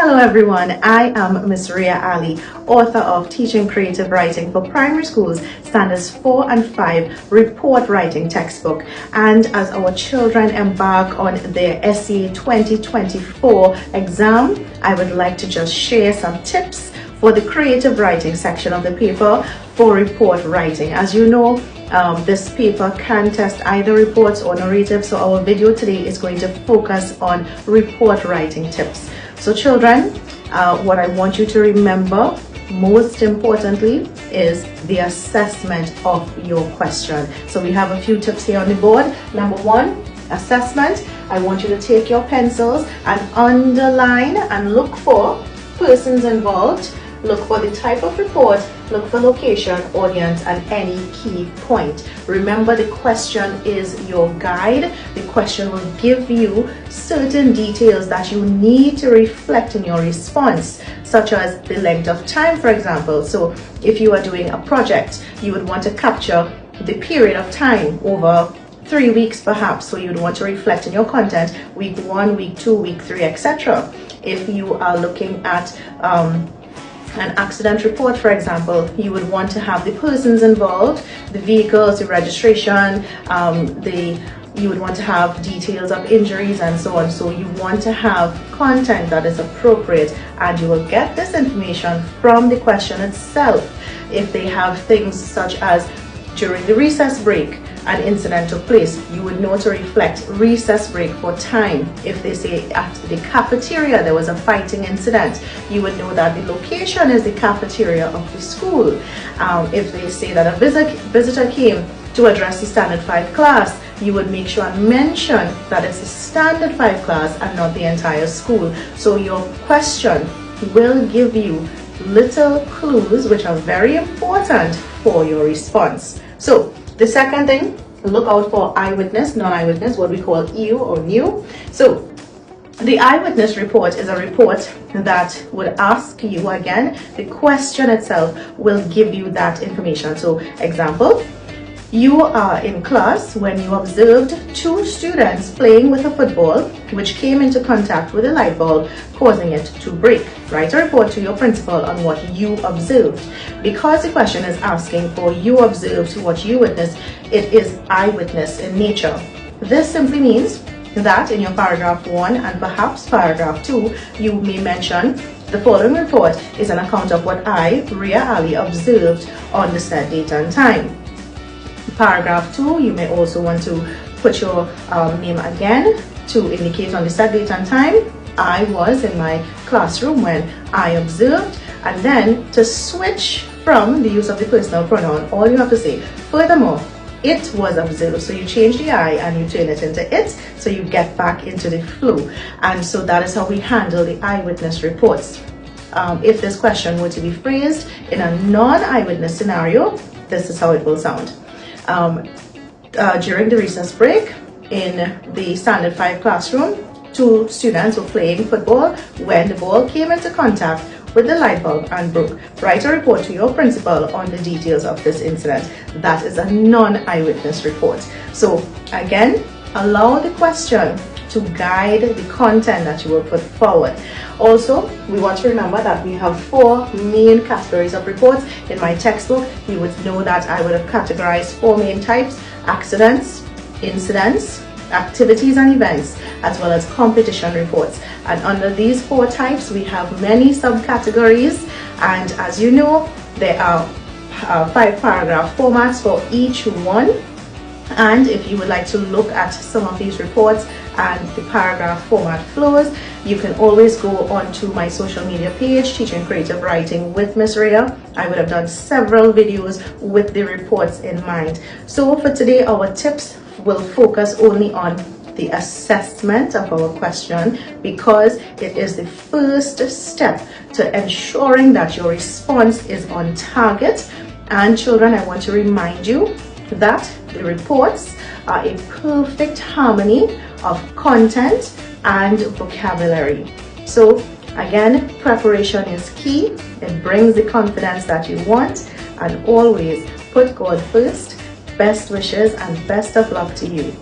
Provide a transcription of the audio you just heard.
Hello everyone, I am Ms. Ria Ali, author of Teaching Creative Writing for Primary Schools Standards 4 and 5 Report Writing Textbook. And as our children embark on their SCA 2024 exam, I would like to just share some tips for the creative writing section of the paper for report writing. As you know, this paper can test either reports or narrative, so our video today is going to focus on report writing tips. So children, what I want you to remember most importantly is the assessment of your question. So we have a few tips here on the board. Number one, assessment. I want you to take your pencils and underline and look for persons involved. Look for the type of report, look for location, audience, and any key point. Remember, the question is your guide. The question will give you certain details that you need to reflect in your response, such as the length of time, for example. So if you are doing a project, you would want to capture the period of time over 3 weeks perhaps, so you'd want to reflect in your content week 1, week 2, week 3, etc. If you are looking at an accident report, for example, you would want to have the persons involved, the vehicles, the registration, you would want to have details of injuries and so on. So you want to have content that is appropriate, and you will get this information from the question itself. If they have things such as during the recess break, an incident took place, you would know to reflect recess break for time. If they say at the cafeteria there was a fighting incident, you would know that the location is the cafeteria of the school. If they say that a visitor came to address the standard 5 class, you would make sure and mention that it's the standard 5 class and not the entire school. So your question will give you little clues which are very important for your response. So the second thing, look out for eyewitness, non-eyewitness, what we call EW or new. So the eyewitness report is a report that would ask you, again, the question itself will give you that information. So example, you are in class when you observed 2 students playing with a football which came into contact with a light bulb, causing it to break. Write a report to your principal on what you observed. Because the question is asking for you observed, what you witnessed, it is eyewitness in nature. This simply means that in your paragraph 1 and perhaps paragraph 2, you may mention the following report is an account of what I, Ria Ali, observed on the said date and time. Paragraph 2, you may also want to put your name again to indicate on the said date and time, I was in my classroom when I observed, and then to switch from the use of the personal pronoun, all you have to say, furthermore, it was observed. So you change the I and you turn it into it, so you get back into the flow. And so that is how we handle the eyewitness reports. If this question were to be phrased in a non-eyewitness scenario, this is how it will sound. During the recess break in the standard 5 classroom, 2 students were playing football when the ball came into contact with the light bulb and broke. Write a report to your principal on the details of this incident. That is a non-eyewitness report. So again, allow the question to guide the content that you will put forward. Also, we want to remember that we have 4 main categories of reports. In my textbook, you would know that I would have categorized 4 main types: accidents, incidents, activities and events, as well as competition reports. And under these 4 types, we have many subcategories. And as you know, there are 5 paragraph formats for each one. And if you would like to look at some of these reports and the paragraph format flows, you can always go onto my social media page, Teaching Creative Writing with Ms. Ria. I would have done several videos with the reports in mind. So for today, our tips will focus only on the assessment of our question, because it is the first step to ensuring that your response is on target. And children, I want to remind you that the reports are a perfect harmony of content and vocabulary. So again, preparation is key. It brings the confidence that you want, and always put God first. Best wishes and best of luck to you.